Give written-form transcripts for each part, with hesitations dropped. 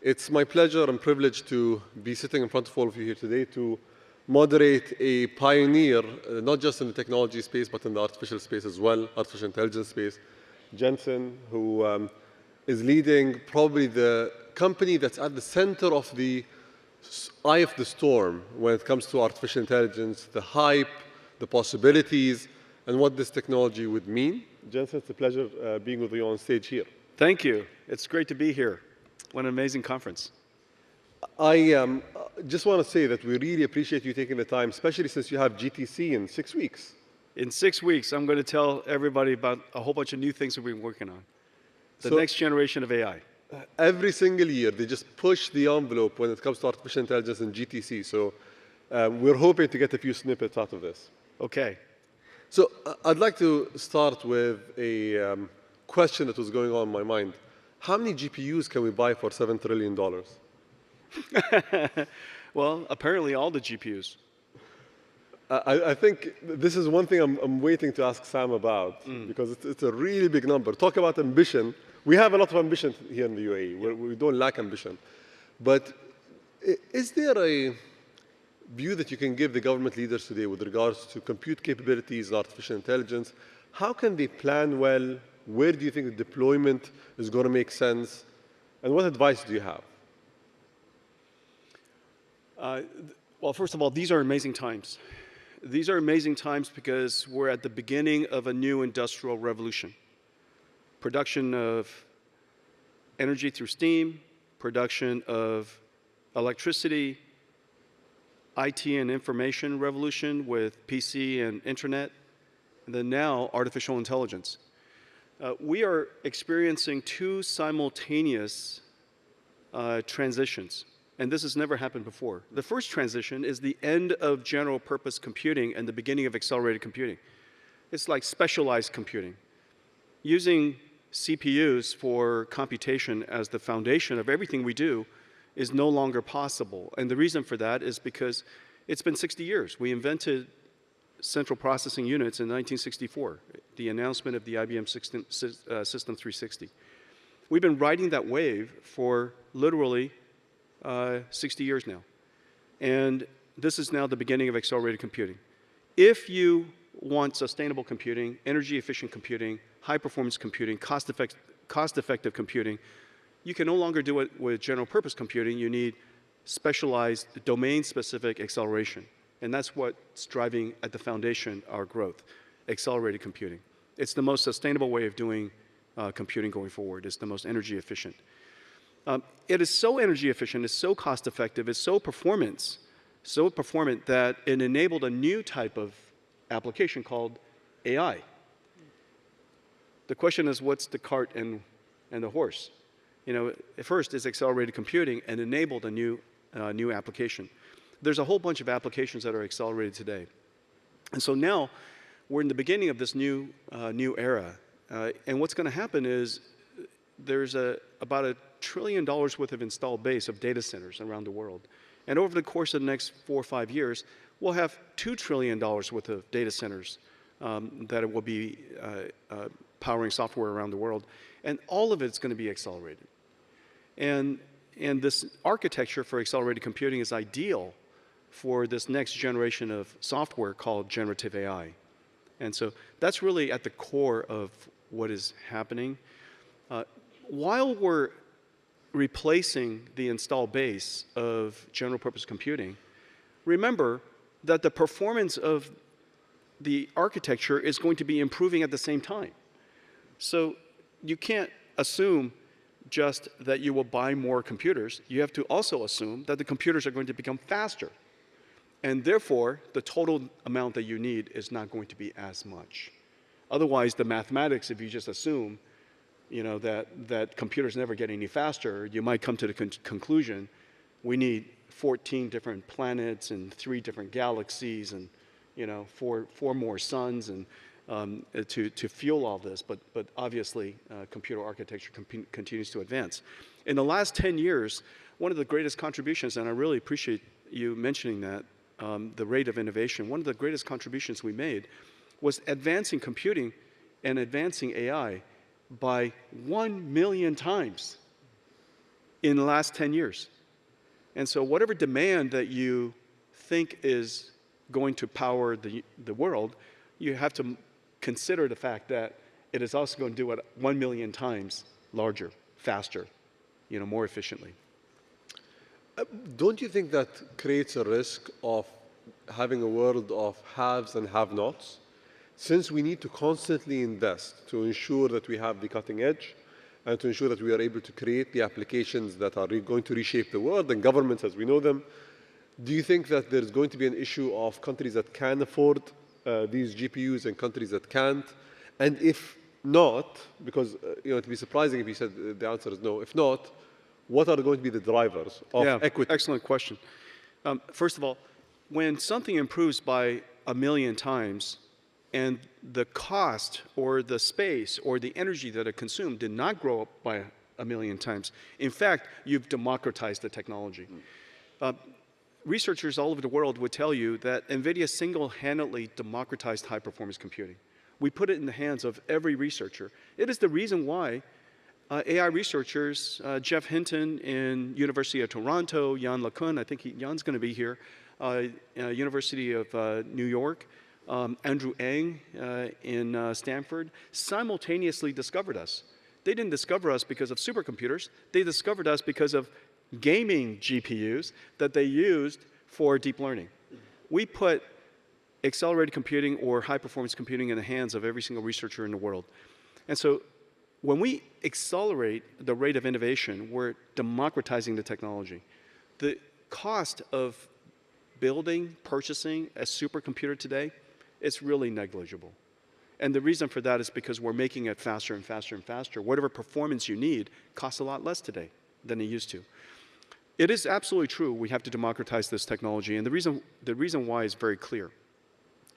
It's my pleasure and privilege to be sitting in front of all of you here today to moderate a pioneer, not just in the technology space, but in the artificial space as well, artificial intelligence space, Jensen, who is leading probably the company that's at the center of the eye of the storm when it comes to artificial intelligence, the hype, the possibilities, and what this technology would mean. Jensen, it's a pleasure being with you on stage here. Thank you. It's great to be here. What an amazing conference. I just want to say that we really appreciate you taking the time, especially since you have GTC in 6 weeks. In 6 weeks, I'm going to tell everybody about a whole bunch of new things that we've been working on. The next generation of AI. Every single year, they just push the envelope when it comes to artificial intelligence and GTC. So we're hoping to get a few snippets out of this. Okay. So I'd like to start with a question that was going on in my mind. How many GPUs can we buy for $7 trillion? Well, apparently all the GPUs. I think this is one thing I'm waiting to ask Sam about, because it's a really big number. Talk about ambition. We have a lot of ambition here in the UAE. We don't lack ambition. But is there a view that you can give the government leaders today with regards to compute capabilities and artificial intelligence? How can they plan well? Where do you think the deployment is going to make sense? And what advice do you have? Well, first of all, these are amazing times. These are amazing times because we're at the beginning of a new industrial revolution. Production of energy through steam, production of electricity, IT and information revolution with PC and internet, and then now artificial intelligence. We are experiencing two simultaneous transitions, and this has never happened before. The first transition is the end of general purpose computing and the beginning of accelerated computing. It's like specialized computing. Using CPUs for computation as the foundation of everything we do is no longer possible. And the reason for that is because it's been 60 years. We invented central processing units in 1964, the announcement of the IBM System 360. We've been riding that wave for literally 60 years now. And this is now the beginning of accelerated computing. If you want sustainable computing, energy-efficient computing, high-performance computing, cost-effective computing, you can no longer do it with general-purpose computing. You need specialized, domain-specific acceleration. And that's what's driving at the foundation our growth, accelerated computing. It's the most sustainable way of doing computing going forward. It's the most energy efficient. It is so energy efficient, it's so cost effective, it's so performant that it enabled a new type of application called AI. The question is, what's the cart and the horse? You know, first is accelerated computing and enabled a new application. There's a whole bunch of applications that are accelerated today. And so now we're in the beginning of this new era. And what's going to happen is there's about $1 trillion worth of installed base of data centers around the world. And over the course of the next 4 or 5 years, we'll have $2 trillion worth of data centers that will be powering software around the world. And all of it's going to be accelerated. And this architecture for accelerated computing is ideal for this next generation of software called generative AI. And so that's really at the core of what is happening. While we're replacing the installed base of general purpose computing, remember that the performance of the architecture is going to be improving at the same time. So you can't assume just that you will buy more computers. You have to also assume that the computers are going to become faster. And therefore, the total amount that you need is not going to be as much. Otherwise, the mathematics, if you just assume, you know, that computers never get any faster, you might come to the conclusion we need 14 different planets and 3 different galaxies and, you know, four more suns and to fuel all this. But obviously, computer architecture continues to advance. In the last 10 years, one of the greatest contributions, and I really appreciate you mentioning that, the rate of innovation, one of the greatest contributions we made was advancing computing and advancing AI by 1 million times. in the last 10 years. And so whatever demand that you think is going to power the world, you have to consider the fact that it is also going to do it 1 million times larger, faster, more efficiently. Don't you think that creates a risk of having a world of haves and have-nots? Since we need to constantly invest to ensure that we have the cutting edge and to ensure that we are able to create the applications that are going to reshape the world and governments as we know them, do you think that there's going to be an issue of countries that can afford these GPUs and countries that can't? And if not, because it'd be surprising if you said the answer is no. If not, what are going to be the drivers of equity? Excellent question. First of all, when something improves by 1 million times and the cost or the space or the energy that it consumed did not grow up by 1 million times, in fact, you've democratized the technology. Researchers all over the world would tell you that NVIDIA single-handedly democratized high-performance computing. We put it in the hands of every researcher. It is the reason why AI researchers, Jeff Hinton in University of Toronto, Yann LeCun, I think Yann's going to be here, University of New York, Andrew Ng in Stanford, simultaneously discovered us. They didn't discover us because of supercomputers. They discovered us because of gaming GPUs that they used for deep learning. We put accelerated computing or high-performance computing in the hands of every single researcher in the world. And so when we accelerate the rate of innovation, we're democratizing the technology. The cost of building, purchasing a supercomputer today, it's really negligible. And the reason for that is because we're making it faster and faster and faster. Whatever performance you need costs a lot less today than it used to. It is absolutely true we have to democratize this technology, and the reason why is very clear.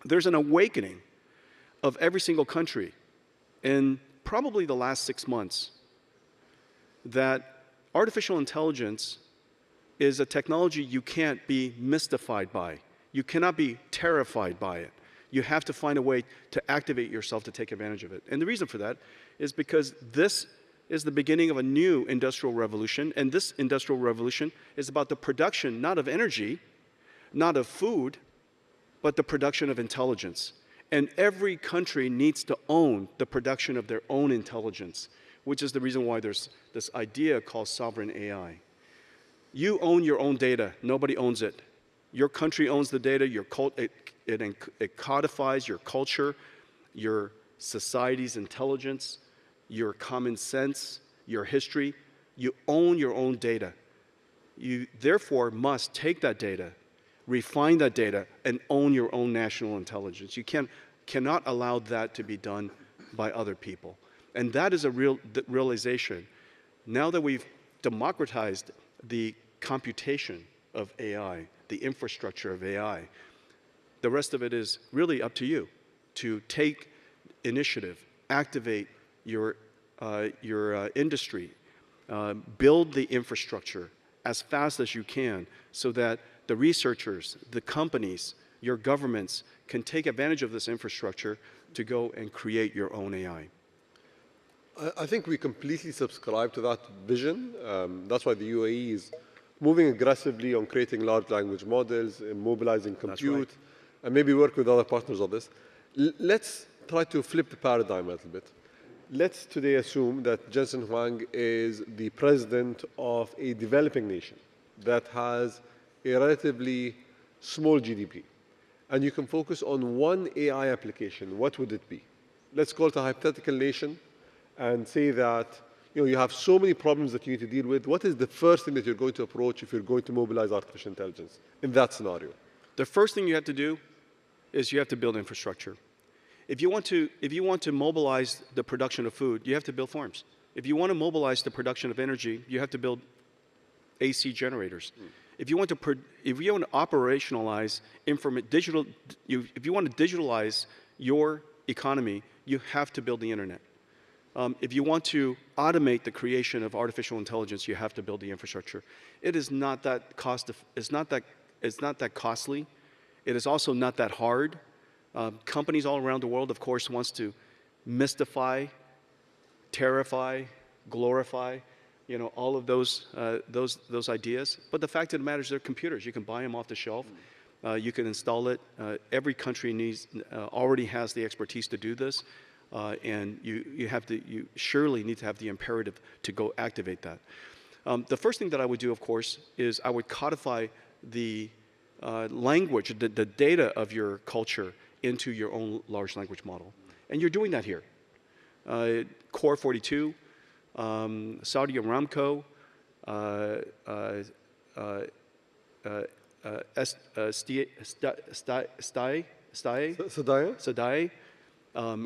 There's an awakening of every single country in probably the last 6 months that artificial intelligence is a technology you can't be mystified by. You cannot be terrified by it. You have to find a way to activate yourself to take advantage of it. And the reason for that is because this is the beginning of a new industrial revolution, and this industrial revolution is about the production not of energy, not of food, but the production of intelligence. And every country needs to own the production of their own intelligence, which is the reason why there's this idea called sovereign AI. You own your own data. Nobody owns it. Your country owns the data. It codifies your culture, your society's intelligence, your common sense, your history. You own your own data. You therefore must take that data, refine that data, and own your own national intelligence. You cannot allow that to be done by other people. And that is a real realization. Now that we've democratized the computation of AI, the infrastructure of AI, the rest of it is really up to you to take initiative, activate your industry, build the infrastructure as fast as you can so that the researchers, the companies, your governments can take advantage of this infrastructure to go and create your own AI. I think we completely subscribe to that vision. That's why the UAE is moving aggressively on creating large language models, mobilizing compute, and maybe work with other partners on this. Let's try to flip the paradigm a little bit. Let's today assume that Jensen Huang is the president of a developing nation that has a relatively small GDP, and you can focus on one AI application. What would it be? Let's call it a hypothetical nation and say that you have so many problems that you need to deal with. What is the first thing that you're going to approach if you're going to mobilize artificial intelligence in that scenario? The first thing you have to do is you have to build infrastructure. If you want to mobilize the production of food, you have to build farms. If you want to mobilize the production of energy, you have to build AC generators. If you want to operationalize if you want to digitalize your economy, you have to build the internet. If you want to automate the creation of artificial intelligence, you have to build the infrastructure. It is not that it's not that costly. It is also not that hard. Companies all around the world, of course, wants to mystify, terrify, glorify all of those ideas. But the fact of the matter is they're computers. You can buy them off the shelf. You can install it. Every country already has the expertise to do this. And you surely need to have the imperative to go activate that. The first thing that I would do, of course, is I would codify the language, the data of your culture into your own large language model. And you're doing that here. Core 42, Saudi Aramco, Sadai,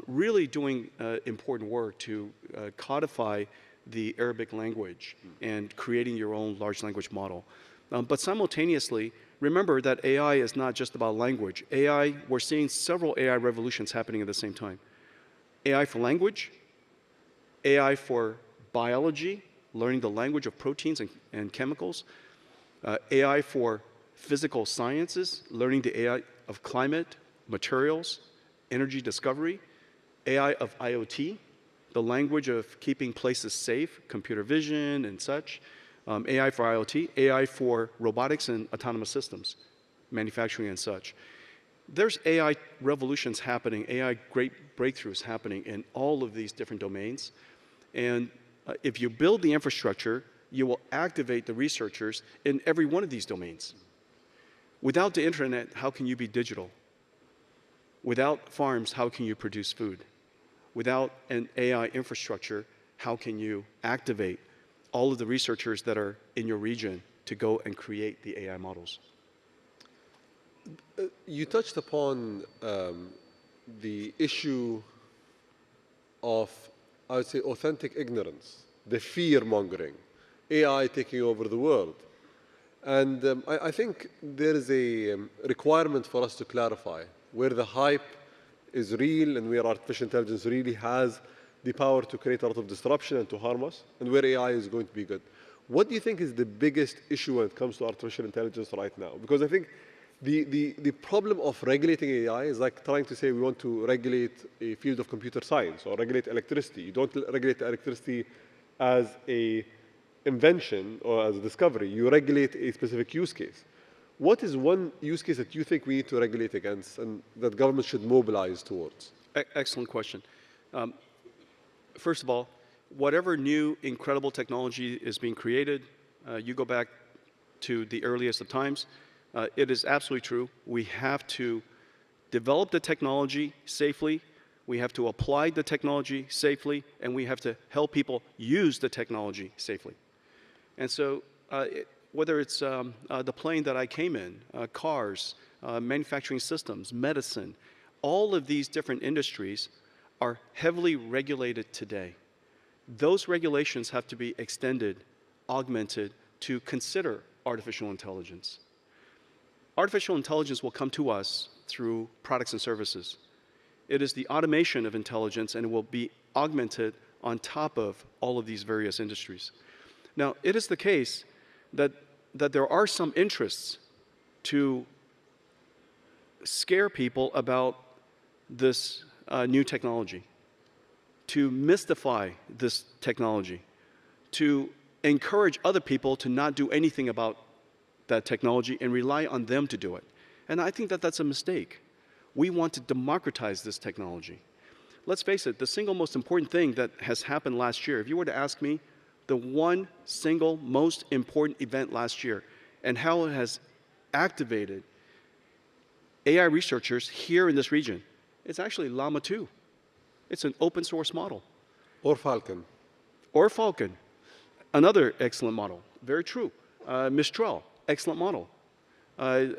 really doing important work to codify the Arabic language and creating your own large language model. But simultaneously, remember that AI is not just about language. We're seeing several AI revolutions happening at the same time. AI for language, AI for biology, learning the language of proteins and chemicals, AI for physical sciences, learning the AI of climate, materials, energy discovery, AI of IoT, the language of keeping places safe, computer vision and such, AI for IoT, AI for robotics and autonomous systems, manufacturing and such. There's AI revolutions happening, AI great breakthroughs happening in all of these different domains. And if you build the infrastructure, you will activate the researchers in every one of these domains. Without the internet, how can you be digital? Without farms, how can you produce food? Without an AI infrastructure, how can you activate all of the researchers that are in your region to go and create the AI models? You touched upon the issue of, I would say, authentic ignorance, the fear-mongering, AI taking over the world. And I think there is a requirement for us to clarify where the hype is real and where artificial intelligence really has the power to create a lot of disruption and to harm us, and where AI is going to be good. What do you think is the biggest issue when it comes to artificial intelligence right now? Because I think the problem of regulating AI is like trying to say we want to regulate a field of computer science or regulate electricity. You don't regulate electricity as a invention or as a discovery. You regulate a specific use case. What is one use case that you think we need to regulate against and that government should mobilize towards? Excellent question. First of all, whatever new incredible technology is being created, you go back to the earliest of times, it is absolutely true. We have to develop the technology safely, we have to apply the technology safely, and we have to help people use the technology safely. And so whether it's the plane that I came in, cars, manufacturing systems, medicine, all of these different industries are heavily regulated today. Those regulations have to be extended, augmented to consider artificial intelligence. Artificial intelligence will come to us through products and services. It is the automation of intelligence, and it will be augmented on top of all of these various industries. Now, it is the case that there are some interests to scare people about this new technology, to mystify this technology, to encourage other people to not do anything about that technology and rely on them to do it. And I think that that's a mistake. We want to democratize this technology. Let's face it, the single most important thing that has happened last year, if you were to ask me, the one single most important event last year and how it has activated AI researchers here in this region, it's actually Llama 2. It's an open source model. Or Falcon. Or Falcon, another excellent model, very true. Mistral, excellent model. I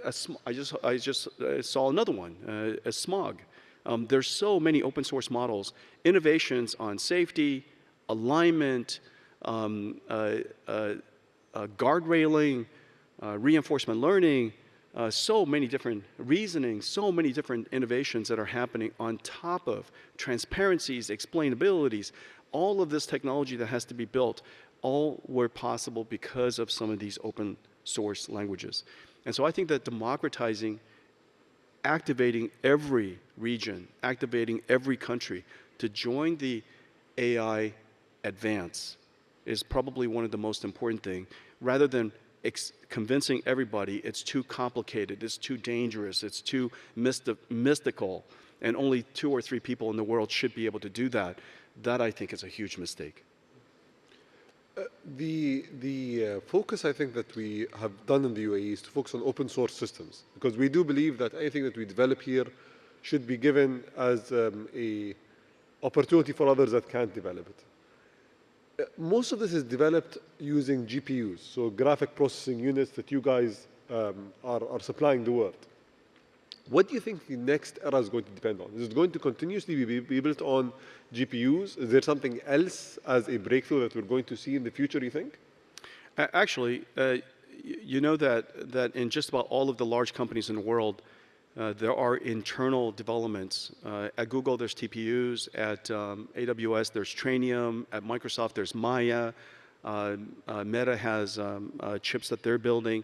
just saw another one, a Smog. There's so many open source models, innovations on safety, alignment, guardrailing, reinforcement learning, so many different reasoning, so many different innovations that are happening on top of transparencies, explainabilities, all of this technology that has to be built, all were possible because of some of these open source languages. And so I think that democratizing, activating every region, activating every country to join the AI advance is probably one of the most important things. Rather than convincing everybody it's too complicated, it's too dangerous, it's too mystical, and only 2 or 3 people in the world should be able to do that, that I think is a huge mistake. The focus I think that we have done in the UAE is to focus on open source systems, because we do believe that anything that we develop here should be given as a opportunity for others that can't develop it. Most of this is developed using GPUs, so graphic processing units that you guys are supplying the world. What do you think the next era is going to depend on? Is it going to continuously be built on GPUs? Is there something else as a breakthrough that we're going to see in the future, you think? Actually, you know that in just about all of the large companies in the world, there are internal developments. At Google, there's TPUs. At AWS, there's Trainium. At Microsoft, there's Maya. Meta has chips that they're building.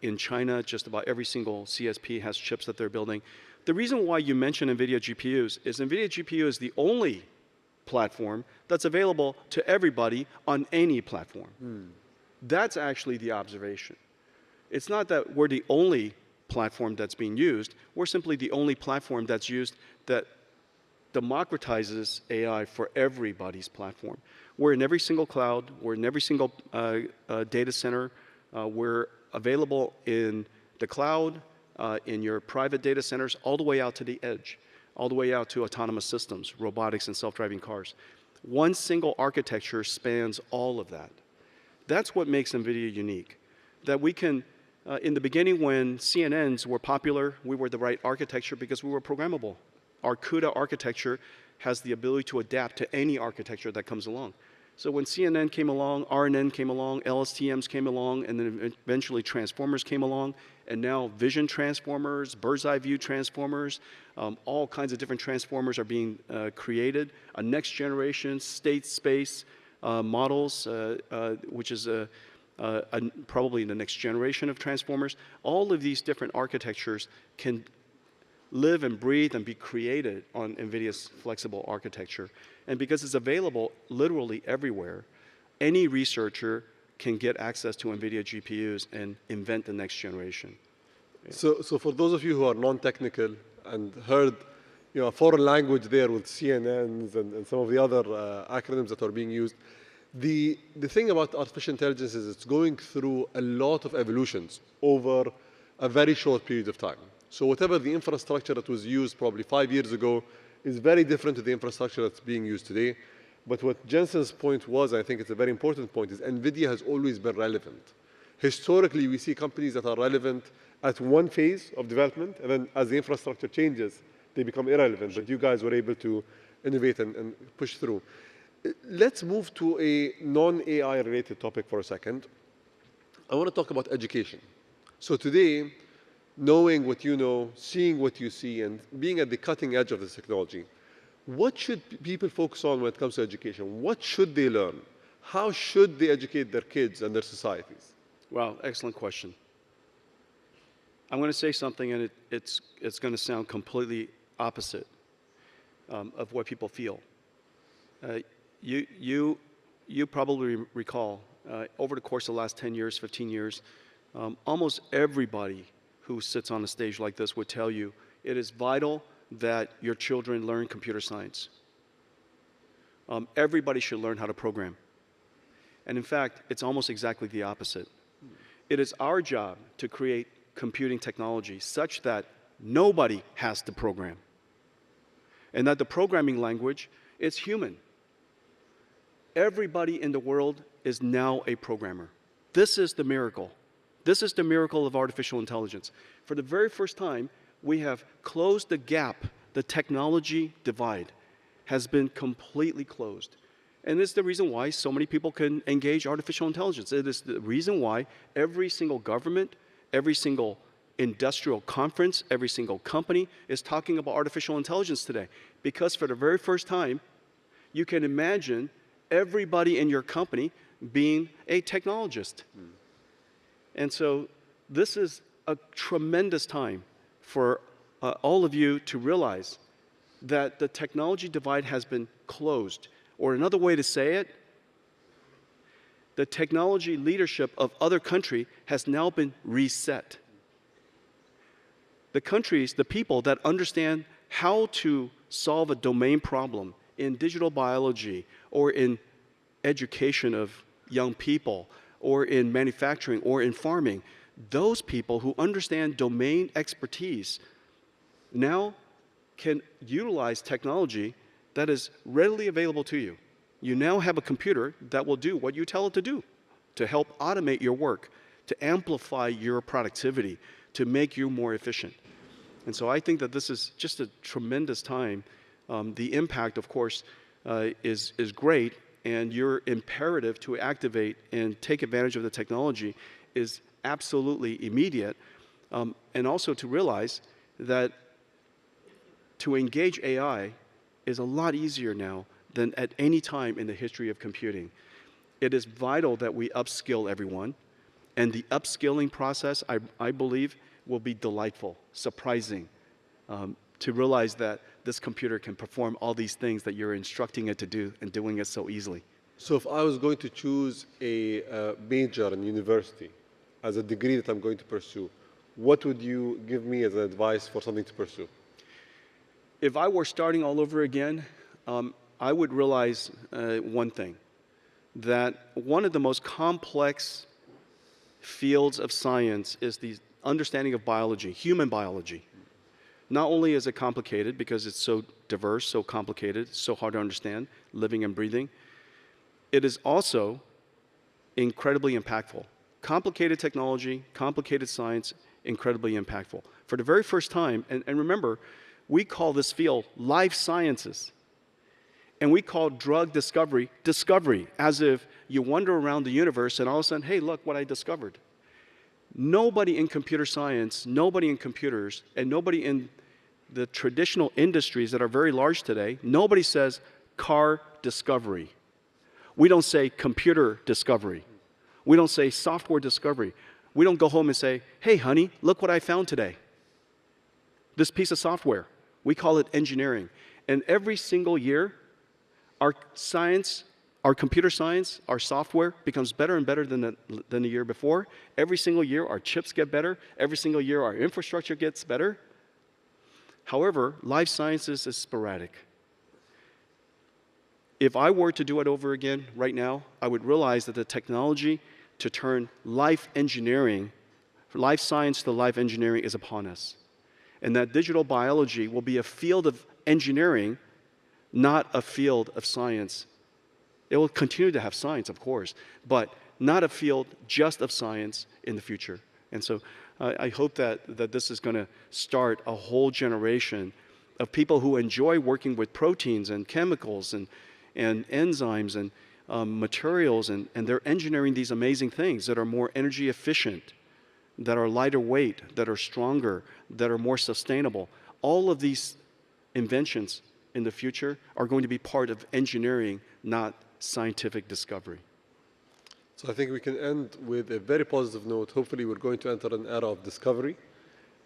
In China, just about every single CSP has chips that they're building. The reason why you mention NVIDIA GPUs is NVIDIA GPU is the only platform that's available to everybody on any platform. That's actually the observation. It's not that we're the only platform that's being used. We're simply the only platform that's used that democratizes AI for everybody's platform. We're in every single cloud. We're in every single data center. We're available in the cloud, in your private data centers, all the way out to the edge, all the way out to autonomous systems, robotics, and self-driving cars. One single architecture spans all of that. That's what makes NVIDIA unique, that we can, in the beginning when CNNs were popular, we were the right architecture because we were programmable. Our CUDA architecture has the ability to adapt to any architecture that comes along. So when CNN came along, RNN came along, LSTMs came along, and then eventually transformers came along, and now vision transformers, bird's eye view transformers, all kinds of different transformers are being created. A next generation state space models, which is probably the next generation of transformers. All of these different architectures can live and breathe and be created on NVIDIA's flexible architecture. And because it's available literally everywhere, any researcher can get access to NVIDIA GPUs and invent the next generation. So for those of you who are non-technical and heard a foreign language there with CNNs and some of the other acronyms that are being used, the thing about artificial intelligence is it's going through a lot of evolutions over a very short period of time. So whatever the infrastructure that was used probably 5 years ago is very different to the infrastructure that's being used today. But what Jensen's point was, I think it's a very important point, is NVIDIA has always been relevant. Historically, we see companies that are relevant at one phase of development, and then as the infrastructure changes, they become irrelevant. But you guys were able to innovate and push through. Let's move to a non-AI related topic for a second. I want to talk about education. So today, knowing what you know, seeing what you see, and being at the cutting edge of this technology, what should people focus on when it comes to education? What should they learn? How should they educate their kids and their societies? Wow, excellent question. I'm going to say something, and it's going to sound completely opposite of what people feel. You probably recall, over the course of the last 10 years, 15 years, almost everybody who sits on a stage like this would tell you it is vital that your children learn computer science. Everybody should learn how to program. And in fact, it's almost exactly the opposite. It is our job to create computing technology such that nobody has to program. And that the programming language is human. Everybody in the world is now a programmer. This is the miracle. This is the miracle of artificial intelligence. For the very first time, we have closed the gap. The technology divide has been completely closed. And it's the reason why so many people can engage artificial intelligence. It is the reason why every single government, every single industrial conference, every single company is talking about artificial intelligence today. Because for the very first time, you can imagine everybody in your company being a technologist. And so this is a tremendous time for all of you to realize that the technology divide has been closed. Or another way to say it, the technology leadership of other countries has now been reset. The countries, the people that understand how to solve a domain problem in digital biology or in education of young people or in manufacturing or in farming, those people who understand domain expertise now can utilize technology that is readily available to you. You now have a computer that will do what you tell it to do, to help automate your work, to amplify your productivity, to make you more efficient. And so I think that this is just a tremendous time. The impact, of course, is great, and your imperative to activate and take advantage of the technology is absolutely immediate, and also to realize that to engage AI is a lot easier now than at any time in the history of computing. It is vital that we upskill everyone, and the upskilling process, I believe, will be delightful, surprising, to realize that this computer can perform all these things that you're instructing it to do and doing it so easily. So if I was going to choose a major in university as a degree that I'm going to pursue, what would you give me as advice for something to pursue? If I were starting all over again, I would realize one thing, that one of the most complex fields of science is the understanding of biology, human biology. Not only is it complicated because it's so diverse, so complicated, so hard to understand, living and breathing, it is also incredibly impactful. Complicated technology, complicated science, incredibly impactful. For the very first time, and remember, we call this field life sciences. And we call drug discovery, discovery, as if you wander around the universe and all of a sudden, hey, look what I discovered. Nobody in computer science, nobody in computers, and nobody in the traditional industries that are very large today, nobody says car discovery. We don't say computer discovery. We don't say software discovery. We don't go home and say, hey, honey, look what I found today. This piece of software. We call it engineering. And every single year, our science, our computer science, our software becomes better and better than the year before. Every single year, our chips get better. Every single year, our infrastructure gets better. However, life sciences is sporadic. If I were to do it over again right now, I would realize that the technology to turn life engineering, life science to life engineering is upon us. And that digital biology will be a field of engineering, not a field of science. It will continue to have science, of course, but not a field just of science in the future. And so I hope that this is going to start a whole generation of people who enjoy working with proteins and chemicals and enzymes and materials, and they're engineering these amazing things that are more energy efficient, that are lighter weight, that are stronger, that are more sustainable. All of these inventions in the future are going to be part of engineering, not scientific discovery. So I think we can end with a very positive note. Hopefully we're going to enter an era of discovery,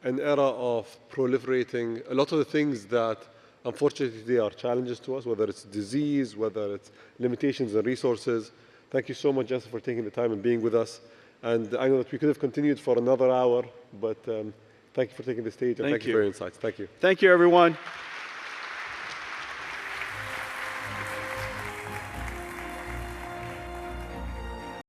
an era of proliferating a lot of the things that unfortunately today are challenges to us, whether it's disease, whether it's limitations and resources. Thank you so much, Jensen, for taking the time and being with us. And I know that we could have continued for another hour, but thank you for taking the stage, and thank you for your insights. Thank you. Thank you, everyone.